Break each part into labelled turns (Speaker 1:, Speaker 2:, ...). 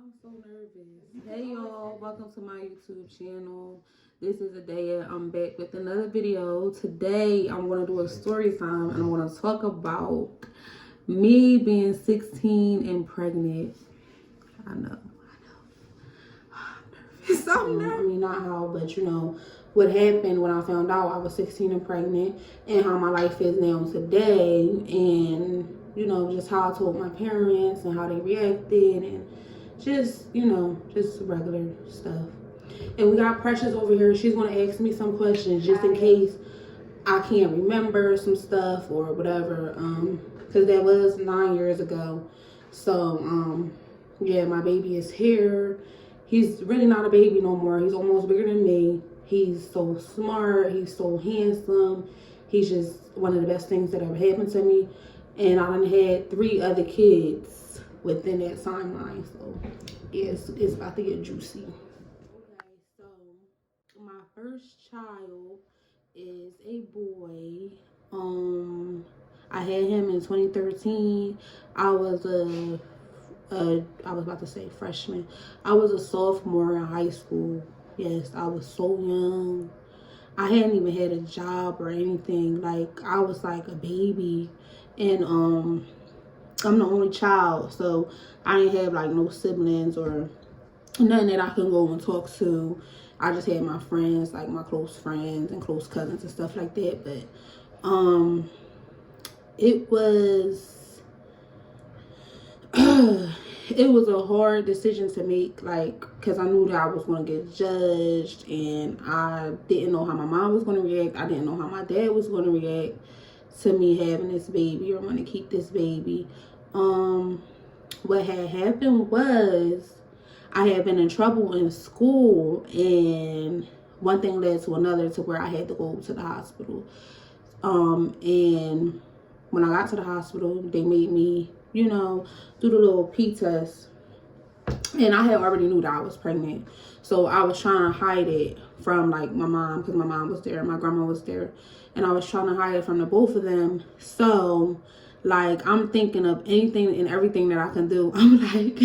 Speaker 1: I'm so nervous. Hey y'all, welcome to my YouTube channel. This is Adaiah. I'm back with another video. Today I'm going to do a story time and I'm going to talk about me being 16 and pregnant. I know. I'm nervous. I mean, not how, but you know, what happened when I found out I was 16 and pregnant and how my life is now today, and you know, just how I told my parents and how they reacted, and just, you know, just regular stuff. And we got Precious over here. She's going to ask me some questions just in case I can't remember some stuff or whatever, because that was 9 years ago. So yeah, my baby is here. He's really not a baby no more. He's almost bigger than me. He's so smart. He's so handsome. He's just one of the best things that ever happened to me. And I done had 3 other kids within that timeline. So yeah, it's about to get juicy. Okay, so my first child is a boy. I had him in 2013. I was about to say freshman. I was a sophomore in high school. Yes, I was so young. I hadn't even had a job or anything. Like, I was like a baby. And I'm the only child, so I didn't have like no siblings or nothing that I can go and talk to. I just had my friends, like my close friends and close cousins and stuff like that. But it was it was a hard decision to make, like, because I knew that I was going to get judged, and I didn't know how my mom was going to react. I didn't know how my dad was going to react to me having this baby or want to keep this baby. What had happened was I had been in trouble in school, and one thing led to another to where I had to go to the hospital. And when I got to the hospital, they made me, you know, do the little P test. And I had already knew that I was pregnant. So I was trying to hide it from like my mom, because my mom was there, my grandma was there. And I was trying to hide it from the both of them. So like, I'm thinking of anything and everything that I can do. I'm like,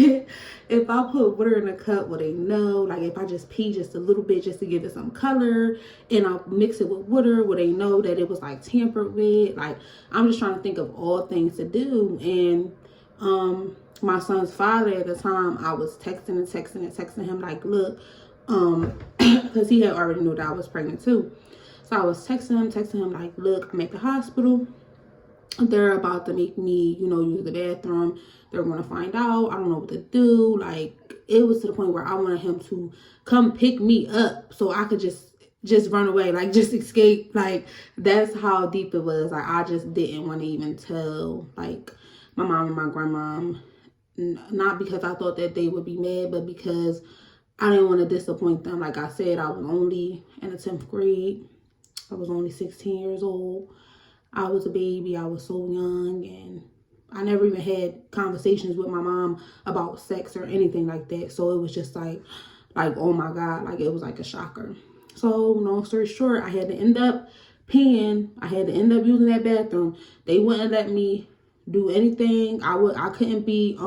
Speaker 1: if I put water in a cup, will they know? Like, if I just pee just a little bit just to give it some color, and I'll mix it with water, will they know that it was like tampered with? Like, I'm just trying to think of all things to do. And my son's father at the time, I was texting him like, look, because he had already knew that I was pregnant too. So I was texting him like, look, I'm at the hospital. They're about to make me, you know, use the bathroom. They're going to find out. I don't know what to do. Like, it was to the point where I wanted him to come pick me up so I could just run away, like, just escape. Like, that's how deep it was. Like, I just didn't want to even tell, like, my mom and my grandma. Not because I thought that they would be mad, but because I didn't want to disappoint them. Like I said, I was only in the 10th grade. I was only 16 years old. I was a baby. I was so young, and I never even had conversations with my mom about sex or anything like that. So it was just like, oh my God, like, it was like a shocker. So long story short, I had to end up peeing. I had to end up using that bathroom. They wouldn't let me do anything. I couldn't be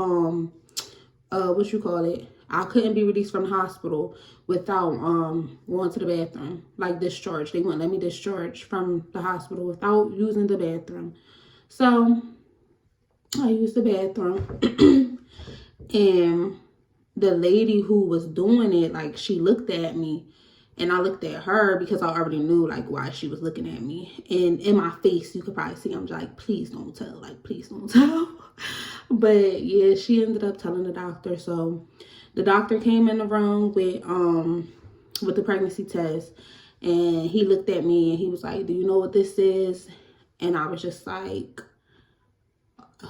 Speaker 1: I couldn't be released from the hospital without going to the bathroom, like discharged. They wouldn't let me discharge from the hospital without using the bathroom. So I used the bathroom and the lady who was doing it, like, she looked at me and I looked at her because I already knew like why she was looking at me. And in my face, you could probably see I'm just like, please don't tell, like, please don't tell. But yeah, she ended up telling the doctor. So the doctor came in the room with the pregnancy test, and he looked at me and he was like, do you know what this is? And I was just like,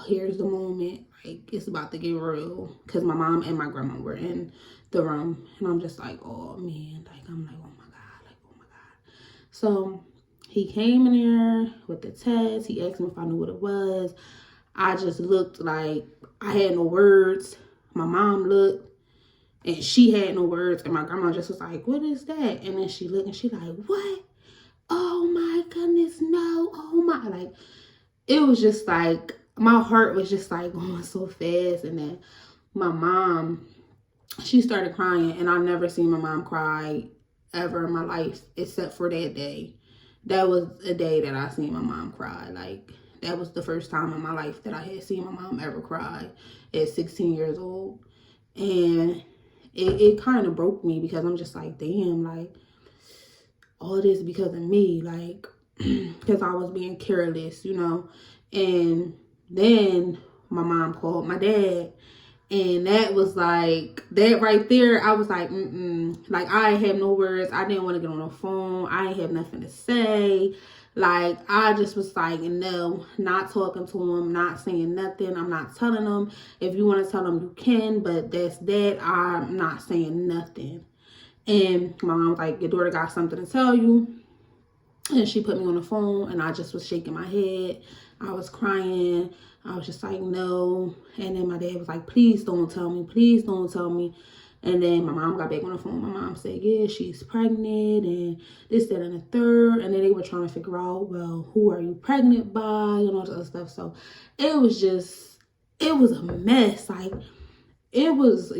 Speaker 1: here's the moment, like, it's about to get real, because my mom and my grandma were in the room. And I'm just like, oh man, like, I'm like, oh my God, like, oh my God. So he came in there with the test. He asked me if I knew what it was. I just looked like I had no words. My mom looked and she had no words, and my grandma just was like, what is that? And then she looked and she like, what? Oh my goodness, no. Oh my, like, it was just like, my heart was just like going so fast. And then my mom she started crying, and I never seen my mom cry ever in my life except for that day. That was a day that I seen my mom cry. Like, that was the first time in my life that I had seen my mom ever cry at 16 years old. And it kind of broke me, because I'm just like, damn, like, all this because of me, like, because I was being careless, you know. And then my mom called my dad, and that was like, that right there, I was like, like, I have no words. I didn't want to get on the phone. I ain't have nothing to say. Like, I just was like, no, not talking to him, not saying nothing. I'm not telling him. If you want to tell him, you can, but that's that. I'm not saying nothing. And my mom was like, your daughter got something to tell you. And she put me on the phone, and I just was shaking my head. I was crying. I was just like, no. And then my dad was like, please don't tell me. Please don't tell me. And then my mom got back on the phone. My mom said, yeah, she's pregnant, and this, that, and the third. And then they were trying to figure out, well, who are you pregnant by, and all this other stuff. So it was a mess. Like, it was,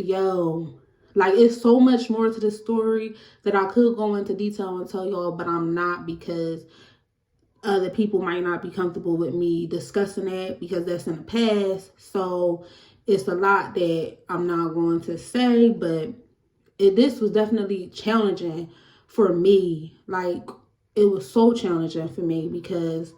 Speaker 1: like, it's so much more to the story that I could go into detail and tell y'all, but I'm not, because other people might not be comfortable with me discussing that, because that's in the past. So it's a lot that I'm not going to say, but this was definitely challenging for me. Like, it was so challenging for me, because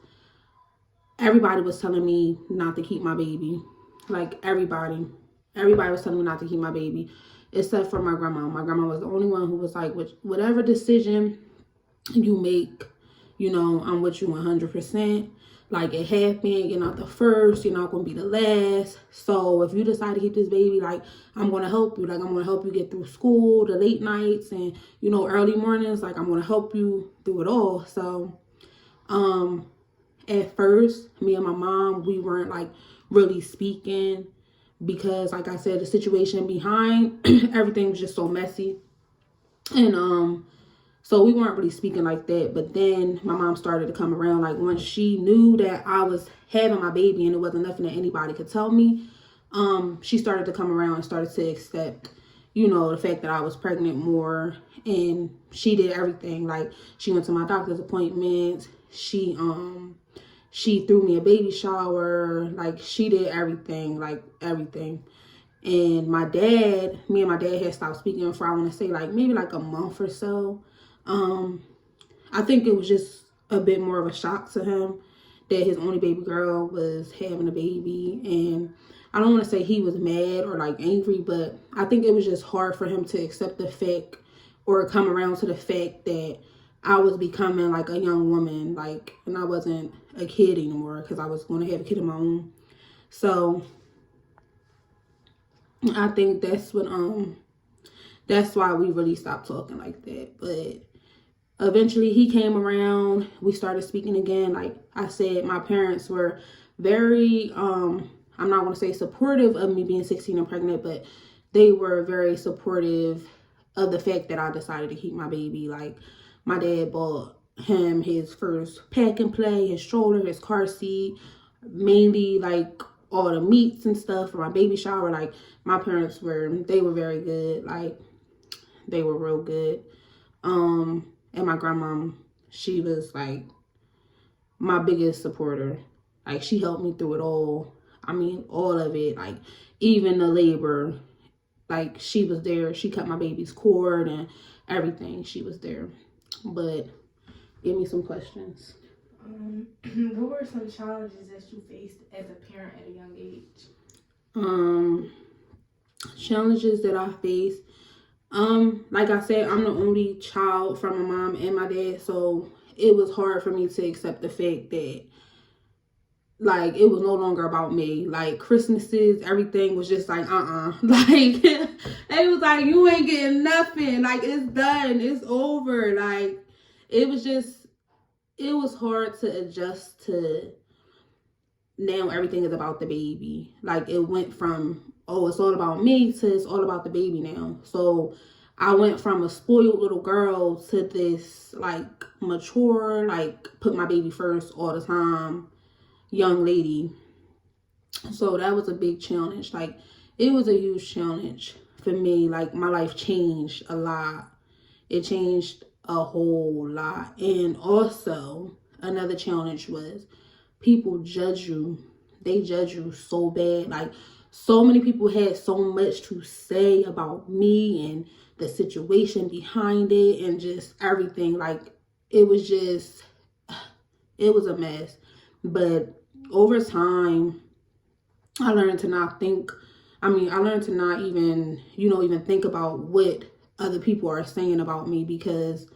Speaker 1: everybody was telling me not to keep my baby. Like, everybody was telling me not to keep my baby, except for my grandma. My grandma was the only one who was like, whatever decision you make, you know, I'm with you 100%. Like, it happened, you're not the first, you're not going to be the last. So if you decide to keep this baby, like, I'm going to help you. Like, I'm going to help you get through school, the late nights, and, you know, early mornings. Like, I'm going to help you through it all. So, at first, me and my mom, we weren't, like, really speaking, because, like I said, the situation behind everything was just so messy. And so we weren't really speaking like that. But then my mom started to come around. Like, once she knew that I was having my baby and it wasn't nothing that anybody could tell me, she started to come around and started to accept, you know, the fact that I was pregnant more. And she did everything. Like, she went to my doctor's appointments. She threw me a baby shower. Like, she did everything, like, everything. And me and my dad had stopped speaking for, I want to say, like, maybe like a month or so. I think it was just a bit more of a shock to him that his only baby girl was having a baby. And I don't want to say he was mad or, like, angry, but I think it was just hard for him to accept the fact, or come around to the fact, that I was becoming, like, a young woman, like, and I wasn't a kid anymore, because I was going to have a kid of my own. So I think that's why we really stopped talking like that. But eventually he came around. We started speaking again. Like I said, my parents were very, I'm not going to say supportive of me being 16 and pregnant, but they were very supportive of the fact that I decided to keep my baby. Like, my dad bought him his first pack and play, his stroller, his car seat, mainly, like, all the meats and stuff for my baby shower. Like, my parents they were very good. Like, they were real good. And my grandma, she was, like, my biggest supporter. Like, she helped me through it all. I mean, all of it. Like, even the labor. Like, she was there. She cut my baby's cord and everything. She was there. But give me some questions.
Speaker 2: What were some challenges that you faced as a parent at a young age?
Speaker 1: Challenges that I faced. Like I said, I'm the only child from my mom and my dad, so it was hard for me to accept the fact that, like, it was no longer about me. Like, Christmases, everything was just like, like, it was like, you ain't getting nothing. Like, it's done. It's over. Like, it was hard to adjust to, now everything is about the baby. Like, it went from, oh, it's all about me, to it's all about the baby now. So I went from a spoiled little girl to this, like, mature, like, put my baby first all the time young lady. So that was a big challenge. Like, it was a huge challenge for me, like, my life changed a lot. It changed a whole lot. And also, another challenge was people judge you. They judge you so bad. Like, so many people had so much to say about me and the situation behind it and just everything. Like, it was a mess. But over time, I learned to not think. I learned to not even, even think about what other people are saying about me, because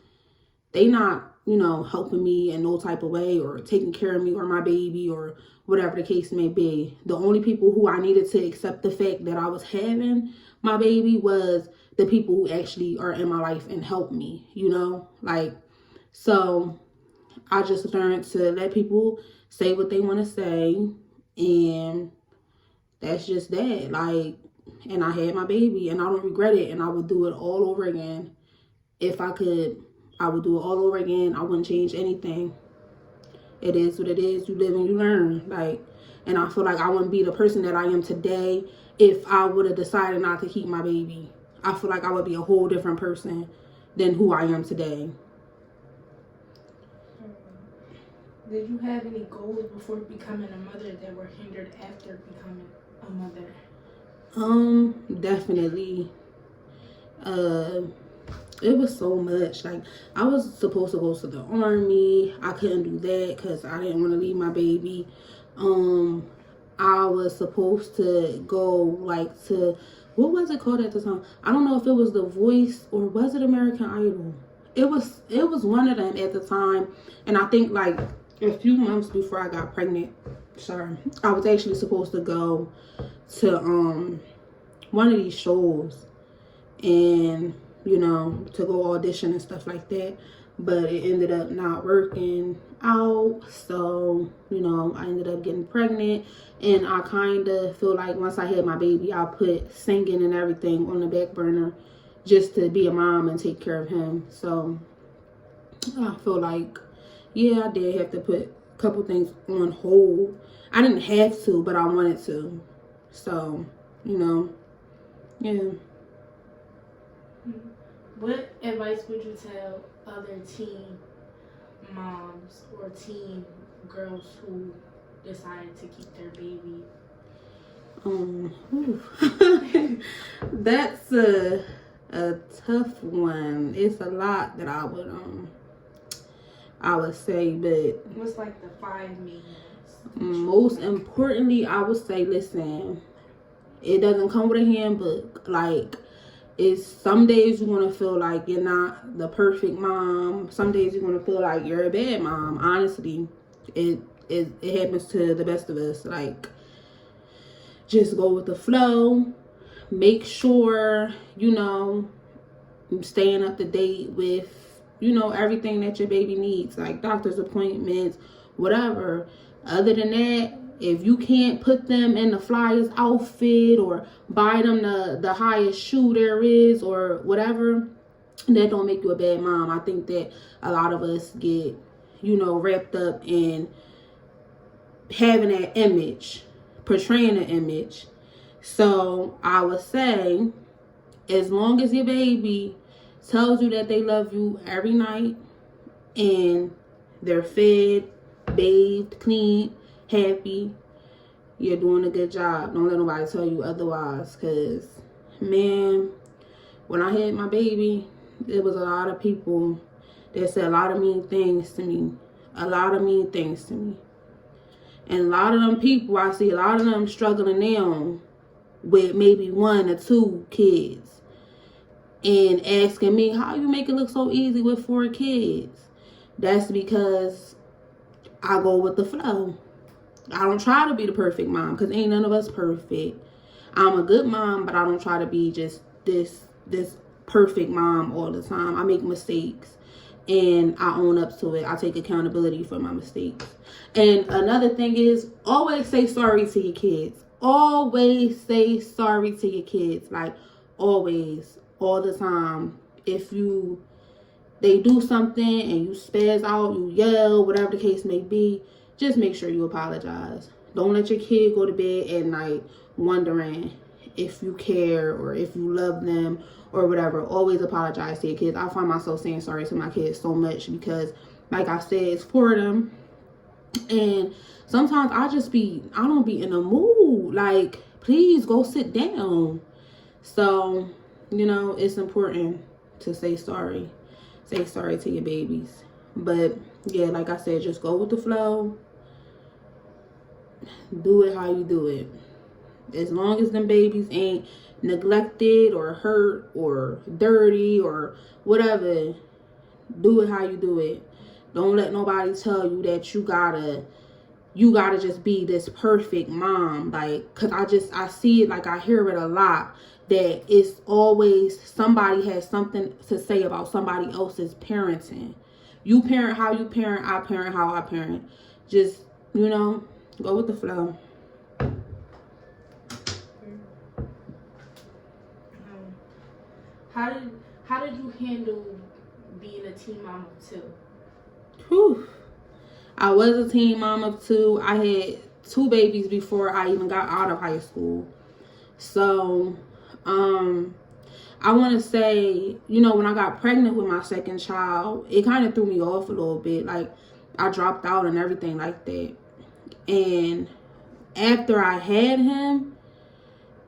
Speaker 1: they not, helping me in no type of way or taking care of me or my baby or whatever the case may be. The only people who I needed to accept the fact that I was having my baby was the people who actually are in my life and help me, so I just learned to let people say what they want to say, and that's just that. Like, and I had my baby, and I don't regret it, and I would do it all over again. If I could, I would do it all over again. I wouldn't change anything. It is what it is. You live and you learn. And I feel like I wouldn't be the person that I am today if I would have decided not to keep my baby. I feel like I would be a whole different person than who I am today.
Speaker 2: Did you have any goals before becoming a mother that were hindered after becoming a mother?
Speaker 1: Definitely. It was so much. Like, I was supposed to go to the army. I couldn't do that because I didn't want to leave my baby. I was supposed to go to, what was it called at the time? I don't know if it was The Voice or was it American Idol. It was one of them at the time, and I think like a few months before I got pregnant. I was actually supposed to go to one of these shows and to go audition and stuff like that, but it ended up not working out. So I ended up getting pregnant, and I kind of feel like once I had my baby, I put singing and everything on the back burner just to be a mom and take care of him. So I feel like, yeah, I did have to put a couple things on hold. I didn't have to, but I wanted to. So yeah.
Speaker 2: What advice would you tell other teen moms or teen girls who decide to keep their baby?
Speaker 1: That's a tough one. It's a lot that I would say, but
Speaker 2: what's like the 5 main ones?
Speaker 1: Most importantly, I would say, listen, it doesn't come with a handbook. Like, it's some days you're gonna feel like you're not the perfect mom. Some days you're gonna feel like you're a bad mom. Honestly, it happens to the best of us. Like, just go with the flow. Make sure staying up to date with everything that your baby needs, like doctor's appointments, whatever. Other than that, if you can't put them in the flyest outfit or buy them the highest shoe there is or whatever, that don't make you a bad mom. I think that a lot of us get, wrapped up in having that image, portraying an image. So I would say, as long as your baby tells you that they love you every night and they're fed, bathed, clean, happy, you're doing a good job. Don't let nobody tell you otherwise, because man, when I had my baby, there was a lot of people that said a lot of mean things to me. And a lot of them people, I see a lot of them struggling now with maybe 1 or 2 kids and asking me, how you make it look so easy with 4 kids? That's because I go with the flow. I don't try to be the perfect mom, because ain't none of us perfect. I'm a good mom, but I don't try to be just this perfect mom all the time. I make mistakes and I own up to it. I take accountability for my mistakes. And another thing is, always say sorry to your kids. Always say sorry to your kids. Like, always, all the time. If they do something and you spaz out, you yell, whatever the case may be, just make sure you apologize. Don't let your kid go to bed at night wondering if you care or if you love them or whatever, always apologize to your kids. I find myself saying sorry to my kids so much because, like I said, it's for them. And sometimes I don't be in a mood. Like, please go sit down. So, it's important to say sorry. Say sorry to your babies. But, yeah, like I said, just go with the flow. Do it how you do it. As long as them babies ain't neglected or hurt or dirty or whatever, do it how you do it. Don't let nobody tell you that you gotta just be this perfect mom. Like, cause I see it, like I hear it a lot, that it's always somebody has something to say about somebody else's parenting. You parent how you parent, I parent how I parent. Just, go with the flow.
Speaker 2: How did you handle being a teen mom of 2?
Speaker 1: Whew. I was a teen mom of 2. I had 2 babies before I even got out of high school. So, I want to say, when I got pregnant with my second child, it kind of threw me off a little bit. Like, I dropped out and everything like that. And after I had him,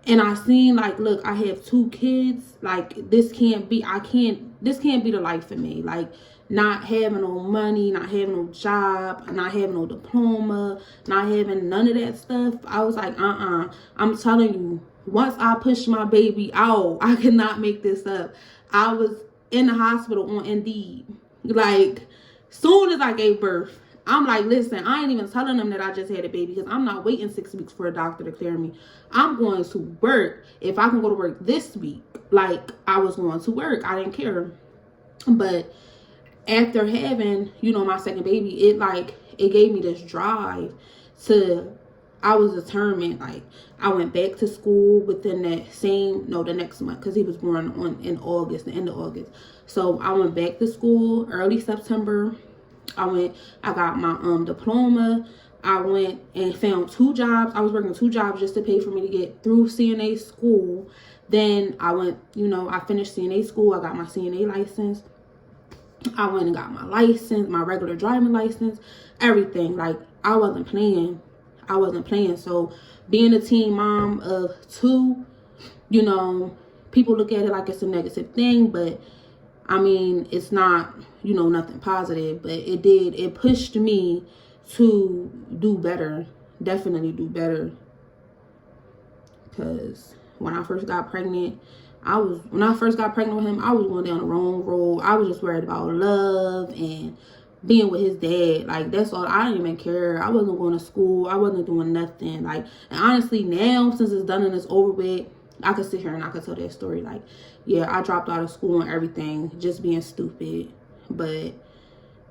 Speaker 1: and I seen, like, look, I have 2 kids. Like, this can't be the life for me. Like, not having no money, not having no job, not having no diploma, not having none of that stuff. I was like, I'm telling you, once I pushed my baby out, I cannot make this up. I was in the hospital on Indeed. Like, soon as I gave birth, I'm like, listen, I ain't even telling them that I just had a baby because I'm not waiting 6 weeks for a doctor to clear me. I'm going to work. If I can go to work this week, like, I was going to work. I didn't care. But after having, my second baby, it gave me this drive I was determined. Like, I went back to school within the next month, because he was born in August, the end of August. So I went back to school early September. I got my diploma. I went and found 2 jobs. I was working 2 jobs just to pay for me to get through CNA school. Then I went, I finished CNA school. I got my CNA license. I went and got my license, my regular driving license, everything. Like, I wasn't playing. So being a teen mom of 2, people look at it like it's a negative thing, but I mean, it's not, nothing positive, but it pushed me to do better, definitely do better. Because when I first got pregnant with him, I was going down the wrong road. I was just worried about love and being with his dad. Like, that's all. I didn't even care. I wasn't going to school. I wasn't doing nothing. Like, and honestly, now, since it's done and it's over with, I could sit here and I could tell that story. Like, yeah, I dropped out of school and everything, just being stupid. But,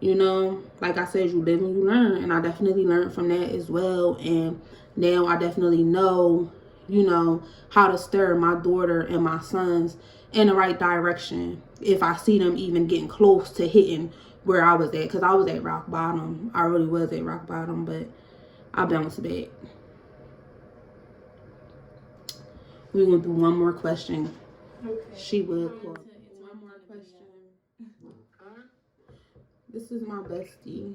Speaker 1: like I said, you live and you learn. And I definitely learned from that as well. And now I definitely know, how to steer my daughter and my sons in the right direction if I see them even getting close to hitting where I was at. Because I was at rock bottom. I really was at rock bottom, but I bounced back. We're going to do one more question.
Speaker 2: Okay.
Speaker 1: She would call. One more question. This is my bestie.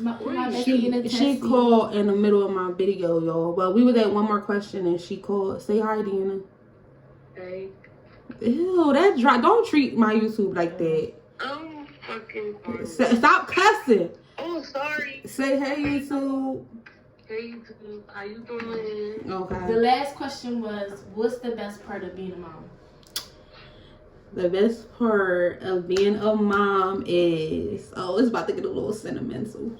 Speaker 2: My bestie
Speaker 1: she called in the middle of my video, y'all. Well, we was at one more question and she called. Say hi, Deanna.
Speaker 3: Hey.
Speaker 1: Ew, that's dry. Don't treat my YouTube like that.
Speaker 3: I'm fucking sorry.
Speaker 1: Stop cussing.
Speaker 3: Oh, sorry.
Speaker 1: Say hey, YouTube.
Speaker 3: Hey, YouTube. How you doing?
Speaker 1: Okay.
Speaker 2: The last question was, what's the best part of being a mom?
Speaker 1: The best part of being a mom is, it's about to get a little sentimental.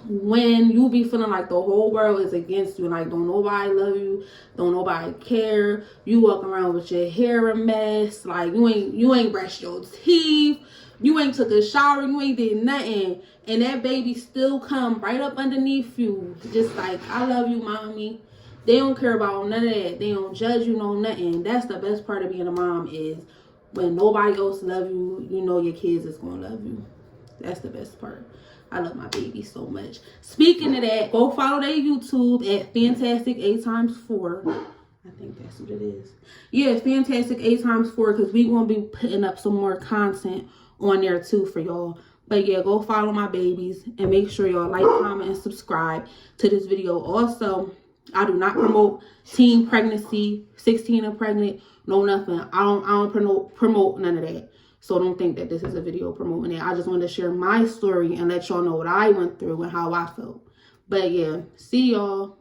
Speaker 1: When you be feeling like the whole world is against you, like don't nobody love you, don't nobody care. You walk around with your hair a mess, like you ain't brushed your teeth, you ain't took a shower, you ain't did nothing, and that baby still come right up underneath you, just like, I love you, mommy. They don't care about none of that. They don't judge you, no nothing. That's the best part of being a mom, is when nobody else love you, you know your kids is gonna love you. That's the best part. I love my baby so much. Speaking of that, go follow their YouTube at Fantastic 8x4. I think that's what it is. Yeah, Fantastic 8x4, because we going to be putting up some more content on there too for y'all. But yeah, go follow my babies and make sure y'all like, comment, and subscribe to this video. Also, I do not promote teen pregnancy, 16 and pregnant, no nothing. I don't promote none of that. So don't think that this is a video promoting it. I just wanted to share my story and let y'all know what I went through and how I felt. But yeah, see y'all.